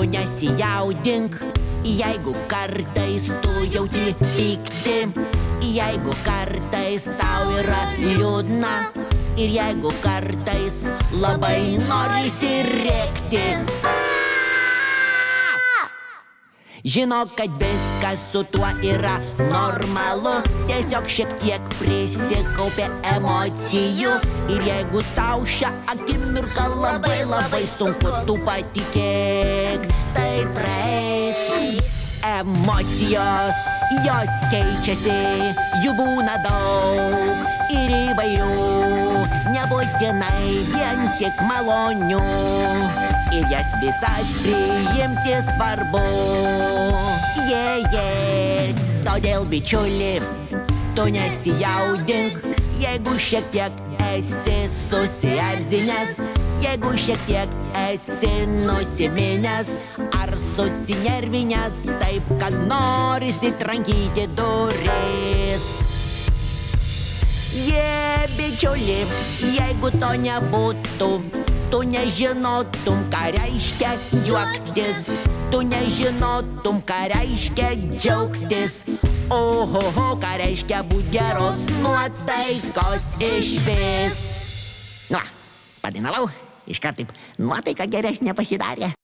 nesijaudink, jeigu kartais tu jauti pyktį, jeigu kartais tau yra liūdna ir jeigu kartais labai norisi rėkti. Žinok, kad viskas su tuo yra normalu, tiesiog šiek tiek prisikaupia emocijų. Ir jeigu tau šią akimirką labai sunku, tu patikėk, tai praeis. Emocijos, jos keičiasi, jų būna daug ir įvairių, nebūtinai vien tik malonių. Ir jas visas priimti svarbu. Todėl, bičiuli, tu nesijaudink, jeigu šiek tiek esi susierzinęs, jeigu šiek tiek esi nusiminęs ar susinervinęs taip, kad norisi trankyti duris. Bičiuli, jeigu to nebūtų, tu nežinotum, ką reiškia juoktis, tu nežinotum, ką reiškia džiaugtis, ohoho, ką reiškia būt geros nuotaikos išvis. Nu, padainavau, iškart taip nuotaika geresnė pasidarė.